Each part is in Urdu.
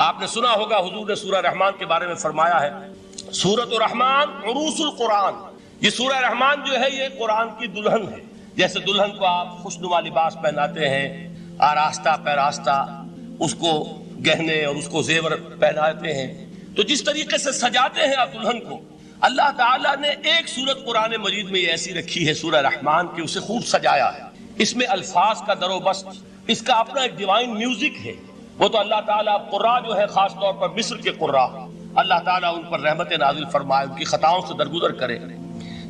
آپ نے سنا ہوگا حضور نے سورہ رحمان کے بارے میں فرمایا ہے سورۃ الرحمان عروس القرآن. یہ سورہ رحمان جو ہے یہ قرآن کی دلہن ہے. جیسے دلہن کو آپ خوشنما لباس پہناتے ہیں، آراستہ پیراستہ اس کو گہنے اور اس کو زیور پہناتے ہیں، تو جس طریقے سے سجاتے ہیں آپ دلہن کو، اللہ تعالیٰ نے ایک سورت قرآن مجید میں یہ ایسی رکھی ہے سورہ رحمان کی، اسے خوب سجایا ہے. اس میں الفاظ کا در و بست، اس کا اپنا ایک ڈیوائن میوزک ہے. وہ تو اللہ تعالیٰ قراء جو ہے خاص طور پر مصر کے قراء، اللہ تعالیٰ ان پر رحمت نازل فرمائے، ان کی خطاؤں سے درگزر کرے.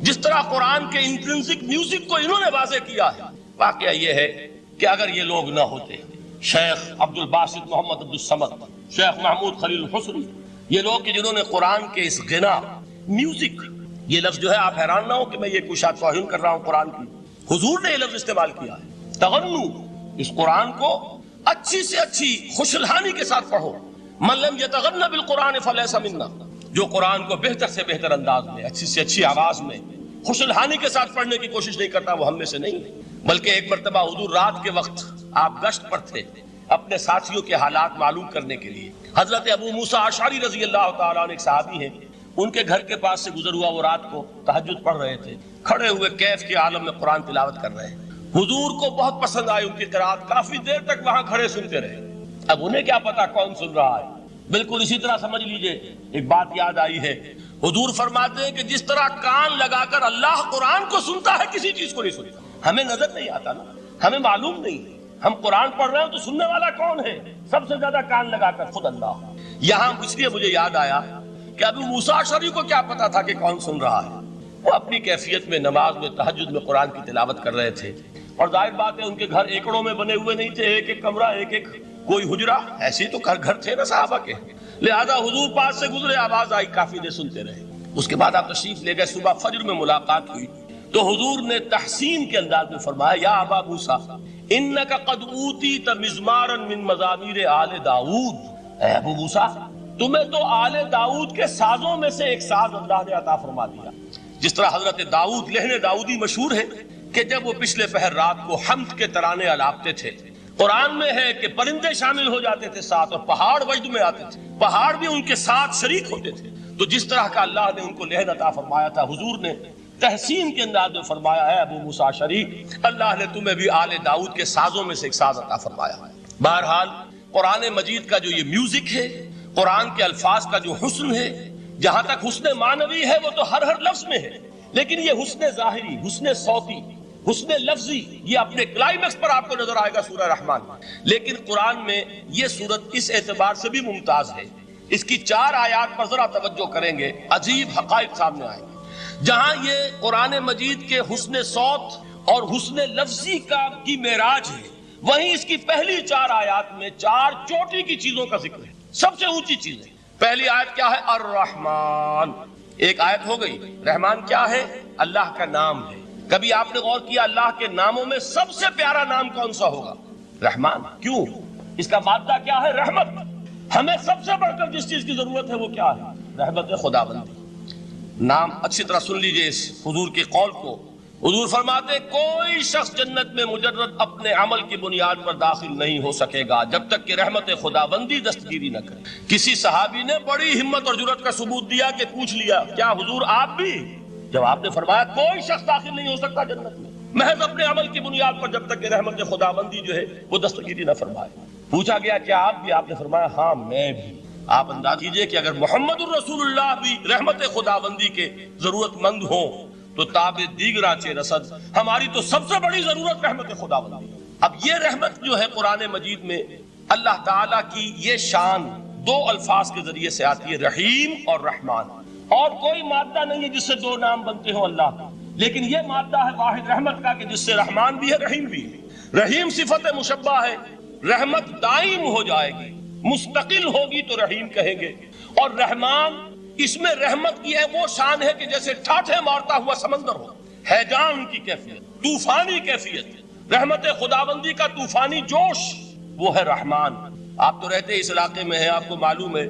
جس طرح قرآن کے انٹرنسک میوزک کو انہوں نے واضح کیا ہے. واقعہ یہ ہے کہ اگر یہ لوگ نہ ہوتے، شیخ عبد الباسط محمد عبد الصمد، شیخ محمود خلیل الحسنی، یہ لوگ کہ جنہوں نے قرآن کے اس غنا میوزک، یہ لفظ جو ہے آپ حیران نہ ہو کہ میں یہ کوئی شاید توہین کر رہا ہوں قرآن کی، حضور نے یہ لفظ استعمال کیا ہے. تغنو، اس قرآن کو اچھی سے اچھی خوشلہانی کے ساتھ پڑھو. من لم یتغن بالقرآن فلیس منا، جو قرآن کو بہتر سے بہتر انداز میں، اچھی سے اچھی آواز میں، خوشلہانی کے ساتھ پڑھنے کی کوشش نہیں کرتا، وہ ہم میں سے نہیں. بلکہ ایک مرتبہ حضور رات کے وقت آپ گشت پر تھے اپنے ساتھیوں کے حالات معلوم کرنے کے لیے. حضرت ابو موسیٰ اشعری رضی اللہ تعالیٰ عنہ ایک صحابی ہیں، ان کے گھر کے پاس سے گزر ہوا، وہ رات کو تہجد پڑھ رہے تھے، کھڑے ہوئے کیف کے عالم میں قرآن تلاوت کر رہے ہیں. حضور کو بہت پسند آئی ان کی قرات، کافی دیر تک وہاں کھڑے سنتے رہے. اب انہیں کیا پتا کون سن رہا ہے. بالکل اسی طرح سمجھ لیجئے ایک بات یاد آئی ہے، حضور فرماتے ہیں کہ جس طرح کان لگا کر اللہ قرآن کو سنتا ہے کسی چیز کو نہیں سنتا. ہمیں نظر نہیں آتا نا، ہمیں معلوم نہیں ہے، ہم قرآن پڑھ رہے ہیں تو سننے والا کون ہے؟ سب سے زیادہ کان لگا کر خود اللہ. یہاں اس لیے مجھے یاد آیا کہ ابو موسیٰ اشعری کو کیا پتا تھا کہ کون سن رہا ہے. وہ اپنی کیفیت میں نماز میں تہجد میں قرآن کی تلاوت کر رہے تھے، اور ظاہر بات ہے ان کے گھر ایکڑوں میں بنے ہوئے نہیں تھے، ایک ایک کمرہ، ایک ایک کوئی حجرہ، ایسے تو گھر تھے نا صحابہ کے. لہذا حضور پاس سے گزرے، آواز آئی، کافی دیر سنتے رہے. اس کے بعد آپ تشریف لے گئے، صبح فجر میں ملاقات ہوئی تو حضور نے تحسین کے انداز میں فرمایا یا ابا موسیٰ انک قد اوتیت مزمارا من مزامیر آل داؤد. اے ابو موسیٰ، تمہیں تو آل داؤد کے سازوں میں سے ایک ساز اللہ نے عطا فرما دیا. جس طرح حضرت داؤد، لہن داؤدی مشہور ہے کہ جب وہ پچھلے پہر رات کو حمد کے ترانے الاپتے تھے، قرآن میں ہے کہ پرندے شامل ہو جاتے تھے ساتھ، اور پہاڑ وجد میں آتے تھے، پہاڑ بھی ان کے ساتھ شریک ہوتے تھے. تو جس طرح کا اللہ نے ان کو لہن عطا فرمایا تھا، حضور نے تحسین کے انداز میں فرمایا ہے ابو موسیٰ اشعری، اللہ نے تمہیں بھی آل داؤد کے سازوں میں سے ایک ساز عطا فرمایا. بہرحال قرآن مجید کا جو یہ میوزک ہے، قرآن کے الفاظ کا جو حسن ہے، جہاں تک حسن معنوی ہے وہ تو ہر لفظ میں ہے، لیکن یہ حسن ظاہری، حسن صوتی، حسن لفظی، یہ اپنے کلائمیکس پر آپ کو نظر آئے گا سورہ رحمان. لیکن قرآن میں یہ سورت اس اعتبار سے بھی ممتاز ہے، اس کی 4 آیات پر ذرا توجہ کریں گے، عجیب حقائق سامنے آئیں گے. جہاں یہ قرآن مجید کے حسن صوت اور حسن لفظی کی معراج ہے، وہیں اس کی پہلی 4 آیات میں 4 چوٹی کی چیزوں کا ذکر ہے، سب سے اونچی چیز ہے. پہلی آیت کیا ہے؟ الرحمن. ایک آیت ہو گئی. رحمان کیا ہے؟ اللہ کا نام ہے. کبھی آپ نے غور کیا اللہ کے ناموں میں سب سے پیارا نام کون سا ہوگا؟ رحمان. کیوں؟ اس کا مادہ کیا ہے؟ رحمت. ہمیں سب سے بڑھ کر جس چیز کی ضرورت ہے وہ کیا ہے؟ رحمت خداوندی. نام اچھی طرح سن لیجئے اس حضور کے قول کو. حضور فرماتے کوئی شخص جنت میں مجرد اپنے عمل کی بنیاد پر داخل نہیں ہو سکے گا جب تک کہ رحمت خداوندی دستگیری نہ کرے. کسی صحابی نے بڑی ہمت اور جرأت کا ثبوت دیا کہ پوچھ لیا کیا حضور آپ بھی؟ جب آپ نے فرمایا کوئی شخص داخل نہیں ہو سکتا جنت میں محض اپنے عمل کی بنیاد پر جب تک کہ رحمت خداوندی جو ہے وہ دستگیری نہ فرمائے. پوچھا گیا کیا آپ بھی؟ آپ نے فرمایا ہاں میں بھی. آپ انداز کیجئے کہ اگر محمد الرسول اللہ بھی رحمت خداوندی کے ضرورت مند ہوں تو تاب دیگراں چے رسد، ہماری تو سب سے بڑی ضرورت رحمت خداوندی. اب یہ رحمت جو ہے قرآن مجید میں اللہ تعالیٰ کی یہ شان 2 الفاظ کے ذریعے سے آتی ہے، رحیم اور رحمان. اور کوئی مادہ نہیں ہے جس سے 2 نام بنتے ہوں اللہ کا، لیکن یہ مادہ ہے واحد رحمت کا کہ جس سے رحمان بھی ہے رحیم بھی ہے. رحیم صفت مشبہ ہے، رحمت دائم ہو جائے گی، مستقل ہوگی تو رحیم کہیں گے. اور رحمان، اس میں رحمت کی ہے وہ شان ہے کہ جیسے ٹھاٹھے مارتا ہوا سمندر ہو، ہیجان کی کیفیت، طوفانی کیفیت. رحمت خداوندی کا طوفانی جوش وہ ہے رحمان. آپ تو رہتے اس علاقے میں ہیں، آپ کو معلوم ہے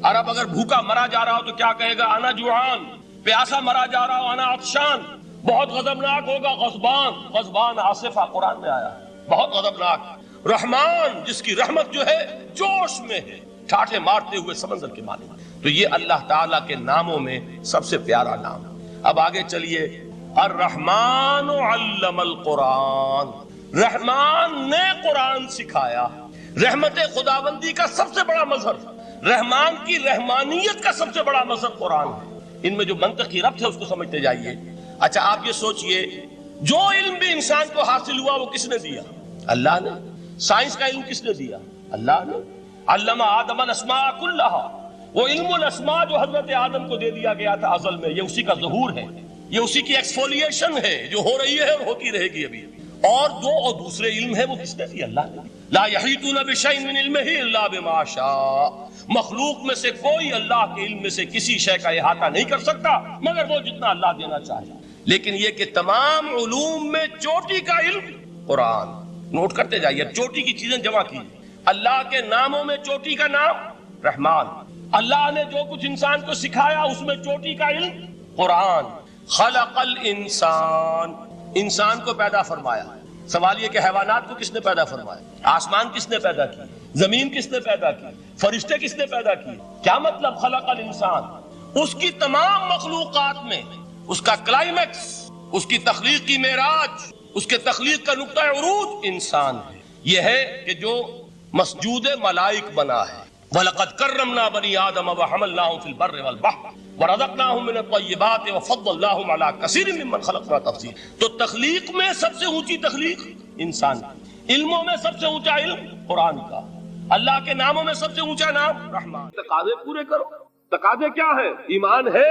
عرب اگر بھوکا مرا جا رہا ہو تو کیا کہے گا؟ انا جوعان. پیاسا مرا جا رہا ہو انا عطشان. بہت غضبناک ہوگا غضبان. غضبان آصفہ قرآن میں آیا ہے، بہت غضبناک. رحمان جس کی رحمت جو ہے جوش میں ہے، ٹھاٹھے مارتے ہوئے سمندر کے مالک. تو یہ اللہ تعالیٰ کے ناموں میں سب سے پیارا نام ہے. اب آگے چلیے. الرحمن علم القرآن، رحمان نے قرآن سکھایا. رحمت خداوندی کا سب سے بڑا مظہر، رحمان کی رحمانیت کا سب سے بڑا مظہر قرآن ہے. ان میں جو منطقی ربط ہے اس کو سمجھتے جائیے. اچھا آپ یہ سوچئے، جو علم بھی انسان کو حاصل ہوا وہ کس نے دیا؟ اللہ نے. سائنس کا علم کس نے دیا؟ اللہ نے. علم آدم الاسماء کلہا، وہ علم الاسماء جو حضرت آدم کو دے دیا گیا تھا ازل میں، یہ اسی کا ظہور ہے، یہ اسی کی ایکسفولیشن ہے جو ہو رہی ہے اور ہوتی رہے گی ابھی. اور دوسرے علم ہے وہ کس نے دیا؟ اللہ نے. لا یحیطون بشیء من علمہ الا بما شاء، مخلوق میں سے کوئی اللہ کے علم میں سے کسی شے کا احاطہ نہیں کر سکتا مگر وہ جتنا اللہ دینا چاہے. لیکن یہ کہ تمام علوم میں چوٹی کا علم قرآن. نوٹ کرتے جائیے، چوٹی کی چیزیں جمع کیجیے. اللہ کے ناموں میں چوٹی کا نام رحمان. اللہ نے جو کچھ انسان کو سکھایا اس میں چوٹی کا علم قرآن. خلق الانسان، انسان کو پیدا فرمایا. سوال یہ کہ حیوانات کو کس نے پیدا فرمایا؟ آسمان کس نے پیدا کی؟ زمین کس نے پیدا کی؟ فرشتے کس نے پیدا کی؟ کیا مطلب خلق الانسان؟ اس کی تمام مخلوقات میں اس کا کلائمیکس، اس کی تخلیق کی معراج، اس کے تخلیق کا نقطہ عروج انسان ہے. یہ ہے کہ جو مسجود ملائک بنا ہے. وَلَقَدْ كَرَّمْنَا بَنِي آدَمَ وَحَمَلْنَاهُمْ فِي الْبَرِّ وَالْبَحْرِ وَرَزَقْنَاهُمْ مِنَ الطَّيِّبَاتِ وَفَضَّلْنَاهُمْ عَلَى كَثِيرٍ مِّمَّنْ خَلَقْنَا تَفْضِيلًا. تو تخلیق میں سب سے اونچی تخلیق انسان کی، علموں میں سب سے اونچا علم قرآن کا، اللہ کے ناموں میں سب سے اونچا نام رحمان. تقاضے پورے کرو. تقاضے کیا ہے؟ ایمان ہے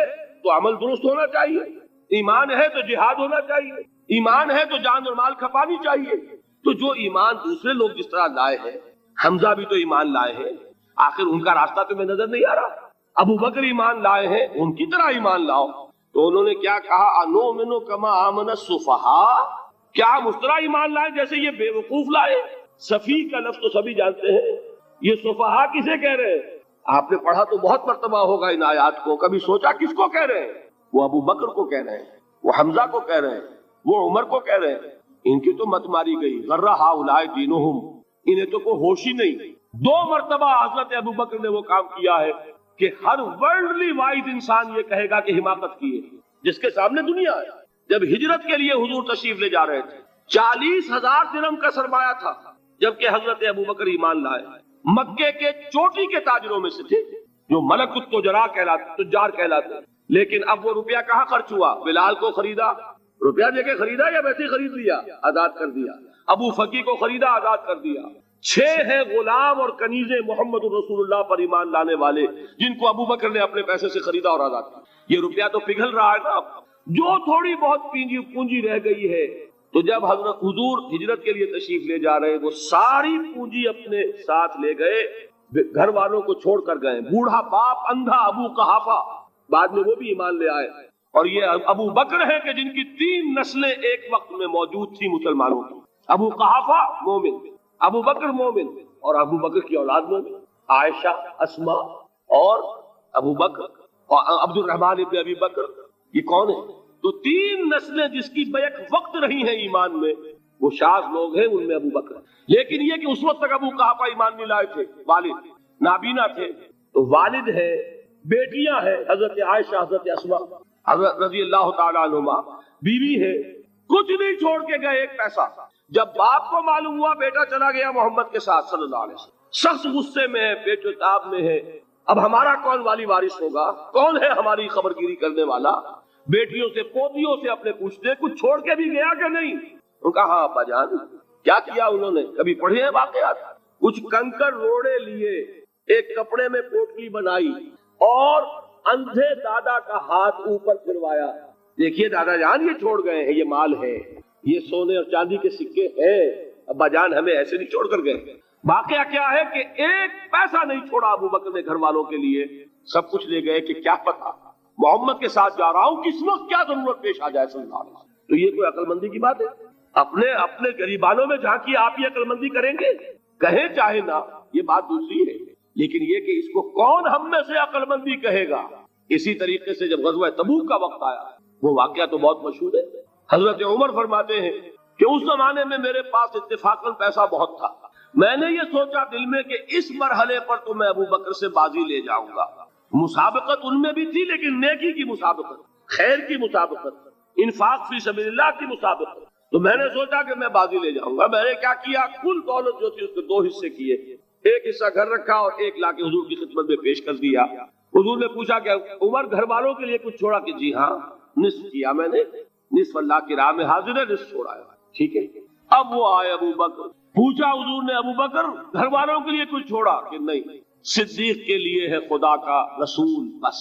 تو عمل درست ہونا چاہیے، ایمان ہے تو جہاد ہونا چاہیے، ایمان ہے تو جان اور مال کھپانی چاہیے. تو جو ایمان دوسرے لوگ جس طرح لائے ہیں، حمزہ بھی تو ایمان لائے ہیں، آخر ان کا راستہ تمہیں نظر نہیں آ رہا؟ ابو بکر ایمان لائے ہیں، ان کی طرح ایمان لاؤ. تو انہوں نے کیا کہا؟ انؤمن کما آمن السفہاء، کیا ہم اس طرح ایمان لائے جیسے یہ بے وقوف لائے؟ سفیہ کا لفظ تو سبھی جانتے ہیں، یہ سفہاء کسے کہہ رہے ہیں؟ آپ نے پڑھا تو بہت مرتبہ ہوگا ان آیات کو، کبھی سوچا کس کو کہہ رہے ہیں؟ وہ ابو بکر کو کہہ رہے ہیں، وہ حمزہ کو کہہ رہے ہیں، وہ عمر کو کہہ رہے ہیں. ان کی تو مت ماری گئی. غر ہؤلاء دینہم، انہیں تو کوئی ہوش ہی نہیں. 2 مرتبہ حضرت ابو بکر نے وہ کام کیا ہے کہ ہر ورلڈلی وائز انسان یہ کہے گا کہ حماقت کی ہے جس کے سامنے دنیا ہے. جب ہجرت کے لیے حضور تشریف لے جا رہے تھے، 40,000 درہم کا سرمایہ تھا، جبکہ حضرت ابو بکر ایمان لائے. مکے کے چوٹی کے تاجروں میں سے تھے جو ملک التجار کہلاتے. لیکن اب وہ روپیہ کہاں خرچ ہوا؟ بلال کو خریدا، روپیہ دے کے خریدا یا ویسے ہی خرید لیا؟ آزاد کر دیا. ابو فقی کو خریدا، آزاد کر دیا. 6 ہیں غلام اور کنیزیں محمد رسول اللہ پر ایمان لانے والے جن کو ابو بکر نے اپنے پیسے سے خریدا اور آزاد کیا. یہ روپیہ تو پگھل رہا ہے نا. جو تھوڑی بہت پونجی رہ گئی ہے، تو جب حضرت حضور ہجرت کے لیے تشریف لے جا رہے، وہ ساری پونجی اپنے ساتھ لے گئے، گھر والوں کو چھوڑ کر گئے. بوڑھا باپ اندھا ابو قحافہ، بعد میں وہ بھی ایمان لے آئے. اور یہ ابو بکر ہیں کہ جن کی 3 نسلیں ایک وقت میں موجود تھی مسلمانوں کی. ابو قحافہ مومن، ابو بکر مومن، اور ابو بکر کی اولاد مومن، عائشہ، اسما اور ابو بکر اور عبد الرحمن ابن ابی بکر. یہ کون ہے؟ تو 3 نسلیں جس کی بیک وقت رہی ہیں ایمان میں، وہ شاذ لوگ ہیں، ان میں ابو بکر. لیکن یہ کہ اس وقت تک ابو قحافہ ایمان نہیں لائے تھے، والد نابینا تھے. تو والد ہے، بیٹیاں ہیں، حضرت عائشہ، حضرت اسما، حضرت رضی اللہ تعالیٰ عنہما، بیوی ہے. کچھ نہیں چھوڑ کے گئے، ایک پیسہ. جب باپ کو معلوم ہوا بیٹا چلا گیا محمد کے ساتھ صلی اللہ علیہ وسلم، سخت غصے میں ہے، پیچ و تاب میں ہے. اب ہمارا کون والی وارث ہوگا؟ کون ہے ہماری خبر گیری کرنے والا؟ بیٹیوں سے، پوتیوں سے اپنے پوچھتے کچھ چھوڑ کے بھی گیا کہ نہیں؟ ان کا ہاں ابا جان. کیا کیا انہوں نے؟ کبھی پڑھے ہیں واقعات؟ کچھ کنکر روڑے لیے، ایک کپڑے میں پوٹلی بنائی اور اندھے دادا کا ہاتھ اوپر پھروایا. دیکھیے دادا جان، یہ چھوڑ گئے ہیں، یہ مال ہے، یہ سونے اور چاندی کے سکے ہیں، ابا جان ہمیں ایسے نہیں چھوڑ کر گئے. واقعہ کیا ہے کہ ایک پیسہ نہیں چھوڑا ابو بکر نے گھر والوں کے لیے. سب کچھ لے گئے کہ کیا پتا محمد کے ساتھ جا رہا ہوں، کس وقت کیا ضرورت پیش آ جائے صلی اللہ علیہ وسلم. تو یہ کوئی عقل مندی کی بات ہے؟ اپنے غریبانوں میں جھانکی، آپ یہ عقل مندی کریں گے؟ کہیں چاہے نہ، یہ بات دوسری ہے. لیکن یہ کہ اس کو کون ہم میں سے عقل مندی کہے گا؟ اسی طریقے سے جب غزوہ تبوک کا وقت آیا، وہ واقعہ تو بہت مشہور ہے. حضرت عمر فرماتے ہیں کہ اس زمانے میں میرے پاس اتفاقاً پیسہ بہت تھا. میں نے یہ سوچا دل میں کہ اس مرحلے پر تو میں ابو بکر سے بازی لے جاؤں گا. مسابقت ان میں بھی تھی لیکن نیکی کی مسابقت, خیر کی مسابقت, انفاق فی سبیل اللہ کی مسابقت. تو میں نے سوچا کہ میں بازی لے جاؤں گا. میں نے کیا کیا, کل دولت جو تھی اس کے 2 حصے کیے. ایک حصہ گھر رکھا اور 1 لا کے حضور کی خدمت میں پیش کر دیا. حضور نے پوچھا کہ عمر گھر والوں کے لیے کچھ چھوڑا, کہ جی ہاں نصف کیا میں نے, نصف اللہ کی راہ میں حاضر ہے, نصف چھوڑا ہے. ٹھیک ہے. اب وہ آئے ابو بکر, پوچھا حضور نے ابو بکر گھر والوں کے لیے کچھ چھوڑا, کہ نہیں, صدیق کے لیے ہے خدا کا رسول بس,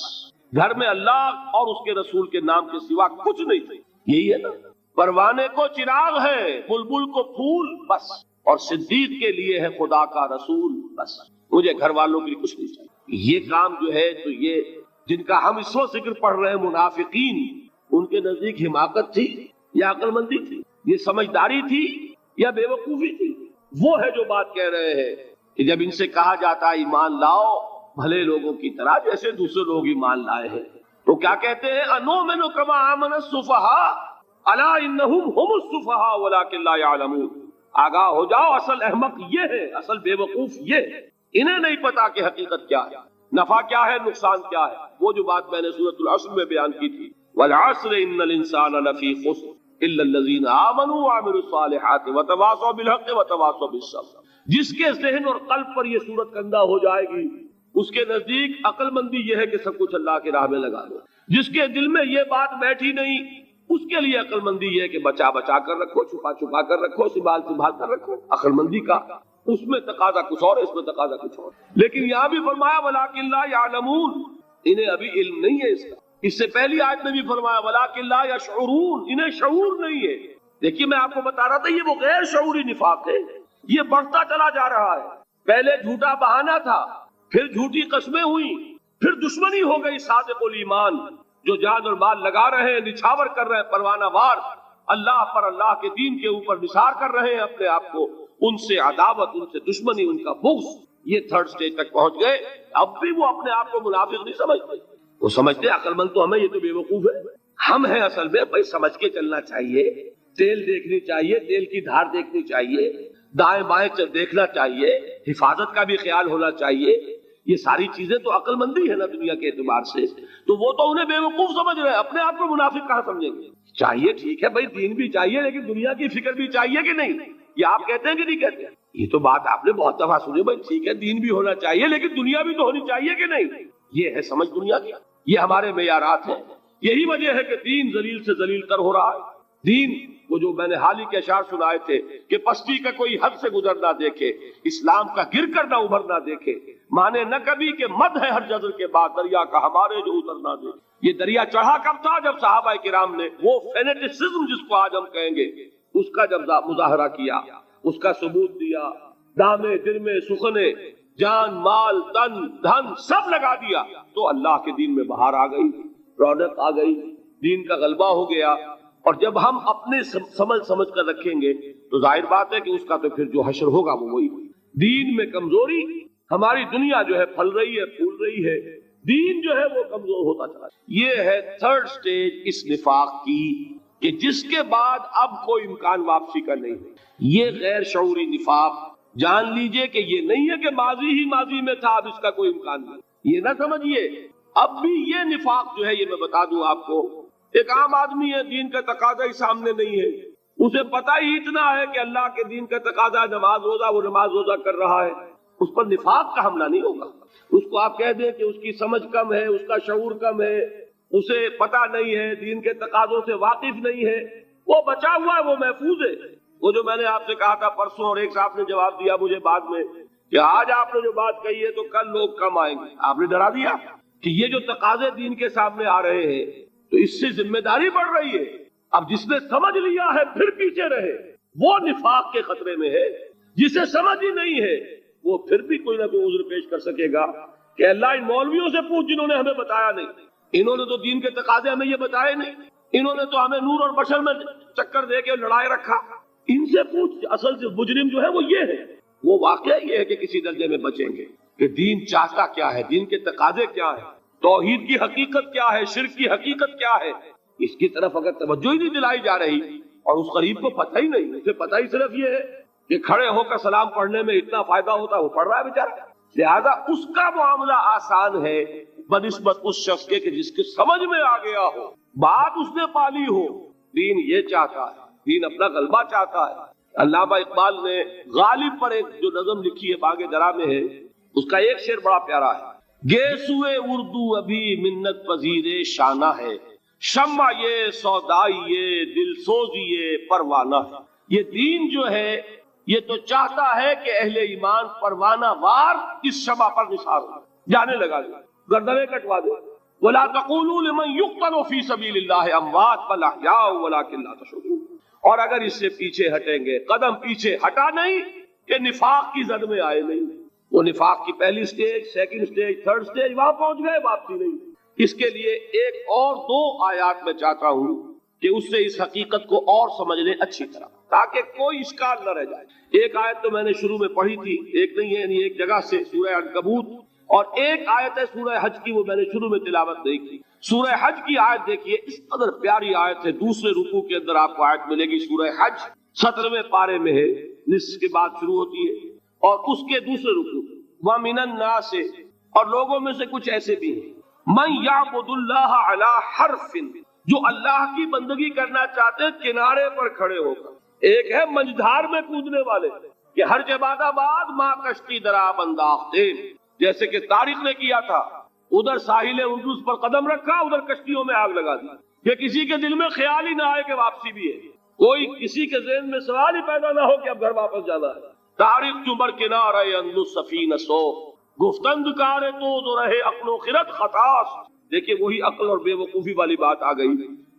گھر میں اللہ اور اس کے رسول کے نام کے سوا کچھ نہیں تھے. یہی ہے نا, پروانے کو چراغ ہے, بلبل کو پھول بس, اور صدیق کے لیے ہے خدا کا رسول بس, مجھے گھر والوں کے لیے کچھ نہیں چاہیے. یہ کام جو ہے, تو یہ جن کا ہم اس وقت ذکر پڑھ رہے ہیں منافقین, ان کے نزدیک حماقت تھی یا عقل مندی تھی, یہ سمجھداری تھی یا بے وقوفی تھی؟ وہ ہے جو بات کہہ رہے ہیں کہ جب ان سے کہا جاتا ہے ایمان لاؤ بھلے لوگوں کی طرح جیسے دوسرے لوگ ایمان لائے ہیں, تو کیا کہتے ہیں, انؤمن کما آمن السفہاء الا انہم هم السفہاء ولکن لا یعلمون. آگاہ ہو جاؤ, اصل احمق یہ ہے, اصل بے وقوف یہ ہے, انہیں نہیں پتا کہ حقیقت کیا ہے, نفع کیا ہے, نقصان کیا ہے. وہ جو بات میں نے سورۃ العصر میں بیان کی تھی, والعصر ان الانسان لفی خسر الا الذین آمنوا وعملوا الصالحات وتواصوا بالحق وتواصوا بالصبر. جس کے ذہن اور قلب پر یہ صورت کندہ ہو جائے گی, اس کے نزدیک عقل مندی یہ ہے کہ سب کچھ اللہ کی راہ میں لگا دو. جس کے دل میں یہ بات بیٹھی نہیں, اس کے لیے عقل مندی یہ ہے کہ بچا بچا کر رکھو, چھپا چھپا کر رکھو, سنبھال سنبھال کر رکھو. عقل مندی کا اس میں تقاضا کچھ اور, اس میں تقاضا کچھ اور. لیکن یہاں بھی فرمایا ولکن لا یعلمون, انہیں ابھی علم نہیں ہے اس کا. اس سے پہلی آیت میں بھی فرمایا ولکن لا یشعرون, انہیں شعور نہیں ہے. دیکھیے میں آپ کو بتا رہا تھا, یہ وہ غیر شعوری نفاق ہے, یہ بڑھتا چلا جا رہا ہے. پہلے جھوٹا بہانہ تھا, پھر جھوٹی قسمیں ہوئی, پھر دشمنی ہو گئی صادق الایمان, جو جان اور مال لگا رہے ہیں, نچھاور کر رہے ہیں پروانہ وار, اللہ پر, اللہ کے دین کے اوپر نثار کر رہے ہیں اپنے آپ کو, ان سے عداوت, ان سے دشمنی, ان کا بغض, یہ 3rd سٹیج تک پہنچ گئے. اب بھی وہ اپنے آپ کو منافق نہیں سمجھتے, وہ سمجھتے عقل مند تو ہمیں, یہ تو بے وقوف ہے. ہم ہیں اصل میں بھائی, سمجھ کے چلنا چاہیے, تیل دیکھنی چاہیے, تیل کی دھار دیکھنی چاہیے, دائیں بائیں دیکھنا چاہیے, حفاظت کا بھی خیال ہونا چاہیے. یہ ساری چیزیں تو عقل مندی ہے نا دنیا کے اعتبار سے. تو وہ تو انہیں بے وقوف سمجھ رہے ہیں, اپنے آپ کو منافق کہاں سمجھیں گے؟ چاہیے ٹھیک ہے بھائی, دین بھی چاہیے لیکن دنیا کی فکر بھی چاہیے کہ نہیں؟ یہ آپ کہتے ہیں کہ نہیں کہتے ہیں؟ یہ تو بات آپ نے بہت دفعہ سنی بھائی, ٹھیک ہے دین بھی ہونا چاہیے لیکن دنیا بھی تو ہونی چاہیے کہ نہیں. یہ ہے سمجھ دنیا کی, یہ ہمارے معیارات ہیں. یہی وجہ ہے کہ دین ذلیل سے ذلیل تر ہو رہا ہے. دین وہ جو میں نے حال ہی کے اشعار سنائے تھے کہ پستی کا کوئی حد سے گزر نہ دیکھے, اسلام کا گر کر نہ ابھر نہ دیکھے, مانے نہ کبھی کہ مد ہے ہر جزر کے بعد دریا کا ہمارے جو اتر نہ دے. یہ دریا چڑھا کب تھا؟ جب صحابہ کرام نے وہ فینیٹسزم جس کو آج ہم کہیں گے, اس کا جب مظاہرہ کیا, اس کا ثبوت دیا, دامے درمے سخنے, جان مال تن دھن سب لگا دیا, تو اللہ کے دین میں بہار آ گئی, رونق آ گئی, دین کا غلبہ ہو گیا. اور جب ہم اپنے سمجھ کر رکھیں گے تو ظاہر بات ہے کہ اس کا تو پھر جو حشر ہوگا وہ وہی. دین میں کمزوری, ہماری دنیا جو ہے پھل رہی ہے, پھول رہی ہے, دین جو ہے وہ کمزور ہوتا چلا. یہ ہے 3rd سٹیج اس نفاق کی, کہ جس کے بعد اب کوئی امکان واپسی کا نہیں ہے. یہ غیر شعوری نفاق, جان لیجئے کہ یہ نہیں ہے کہ ماضی ہی ماضی میں تھا, اب اس کا کوئی امکان نہیں. یہ نہ سمجھیے, اب بھی یہ نفاق جو ہے, یہ میں بتا دوں آپ کو, ایک عام آدمی ہے, دین کا تقاضا ہی سامنے نہیں ہے, اسے پتہ ہی اتنا ہے کہ اللہ کے دین کا تقاضا نماز روزہ, وہ نماز روزہ کر رہا ہے, اس پر نفاق کا حملہ نہیں ہوگا. اس کو آپ کہہ دیں کہ اس کی سمجھ کم ہے, اس کا شعور کم ہے, اسے پتہ نہیں ہے, دین کے تقاضوں سے واقف نہیں ہے, وہ بچا ہوا ہے, وہ محفوظ ہے. وہ جو میں نے آپ سے کہا تھا پرسوں, اور ایک صاحب نے جواب دیا مجھے بعد میں کہ آج آپ نے جو بات کہی ہے تو کل لوگ کم آئیں گے, آپ نے ڈرا دیا کہ یہ جو تقاضے دین کے سامنے آ رہے ہیں تو اس سے ذمہ داری بڑھ رہی ہے. اب جس نے سمجھ لیا ہے پھر پیچھے رہے, وہ نفاق کے خطرے میں ہے. جسے سمجھ ہی نہیں ہے وہ پھر بھی کوئی نہ کوئی عذر پیش کر سکے گا کہ اللہ ان مولویوں سے پوچھ جنہوں نے ہمیں بتایا نہیں, انہوں نے تو دین کے تقاضے ہمیں یہ بتائے نہیں, انہوں نے تو ہمیں نور اور بشر میں چکر دے کے لڑائے رکھا, ان سے پوچھ. اصل سے مجرم جو ہے وہ یہ ہے, وہ واقعہ یہ ہے کہ کسی درجے میں بچیں گے کہ دین چاہتا کیا ہے, دین کے تقاضے کیا ہے, توحید کی حقیقت کیا ہے, شرک کی حقیقت کیا ہے. اس کی طرف اگر توجہ ہی نہیں دلائی جا رہی اور اس غریب کو پتہ ہی نہیں, اسے پتہ ہی صرف یہ ہے کہ کھڑے ہو کر سلام پڑھنے میں اتنا فائدہ ہوتا ہے، وہ پڑھ رہا ہے بیچارہ، لہذا اس کا معاملہ آسان ہے بنسبت اس شخص کے کہ جس کے سمجھ میں آ گیا ہو، بات اس نے پالی ہو۔ دین یہ چاہتا ہے، دین اپنا غلبہ چاہتا ہے۔ علامہ اقبال نے غالب پر ایک جو نظم لکھی ہے باغ درا میں ہے، اس کا ایک شعر بڑا پیارا ہے، گیسوئے اردو ابھی منت پذیر شانہ ہے، شمع یہ سودائی یہ دل سوزی یہ پروانہ ہے۔ یہ دین جو ہے یہ تو چاہتا ہے کہ اہل ایمان پروانہ وار اس شمع پر نثار ہو، جانے لگا دے، گردنیں کٹوا دے۔ وَلَا تَقُولُوا لِمَنْ يُقْتَلُ فِي سَبِيلِ اللَّهِ أَمْوَاتٌ بَلْ أَحْيَاءٌ وَلَكِنْ لَا تَشْعُرُونَ۔ اور اگر اس سے پیچھے ہٹیں گے، قدم پیچھے ہٹا نہیں کہ نفاق کی زد میں آئے نہیں، وہ نفاق کی پہلی stage, second stage, third stage, وہاں پہنچ گئے، واپسی نہیں۔ اس کے لیے ایک اور دو آیات میں چاہتا ہوں کہ اس سے اس حقیقت کو اور سمجھ لیں اچھی طرح، تاکہ کوئی اشکال نہ رہ جائے۔ ایک آیت تو میں نے شروع میں پڑھی تھی، ایک نہیں ہے، یعنی ایک جگہ سے سورہ عنکبوت، اور ایک آیت ہے سورہ حج کی، وہ میں نے شروع میں تلاوت نہیں کی۔ سورہ حج کی آیت دیکھیے، اس قدر پیاری آیت ہے، دوسرے رکوع کے اندر آپ کو آیت ملے گی، سورہ حج 17ویں پارے میں ہے، نصف کے بعد شروع ہوتی ہے، اور اس کے دوسرے رکوع وَمِنَ النَّاسِ، اور لوگوں میں سے کچھ ایسے بھی ہیں، مَن يَعْبُدُ اللَّهَ عَلَى حَرْفٍ، جو اللہ کی بندگی کرنا چاہتے کنارے پر کھڑے ہو کر۔ ایک ہے منجھار میں کودنے والے کہ ہر جباد آباد ماں کشتی دراب انداختے، جیسے کہ طارق نے کیا تھا، ادھر ساحل اندلس پر قدم رکھا، ادھر کشتیوں میں آگ لگا دی، کہ کسی کے دل میں خیال ہی نہ آئے کہ واپسی بھی ہے، کوئی کسی کے ذہن میں سوال ہی پیدا نہ ہو کہ اب گھر واپس جانا ہے۔ طارق چمر کنارہ اندلس سفینہ سو، گفتند کارے تو رہے عقل و خرد خطاس۔ دیکھیے وہی عقل اور بے وقوفی والی بات آ گئی،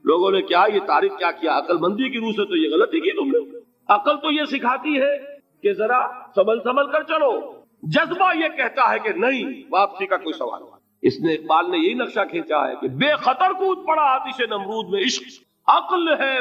لوگوں نے کیا یہ طارق کیا کیا، عقل مندی کی روح سے تو یہ غلطی کی تم نے۔ عقل تو یہ سکھاتی ہے کہ ذرا سنبھل کر چلو، جذبہ یہ کہتا ہے کہ نہیں، واپسی کا کوئی سوال نہیں۔ اس نے اقبال نے یہی نقشہ کھینچا ہے کہ بے خطر کود پڑا آتش نمرود میں عشق، عقل ہے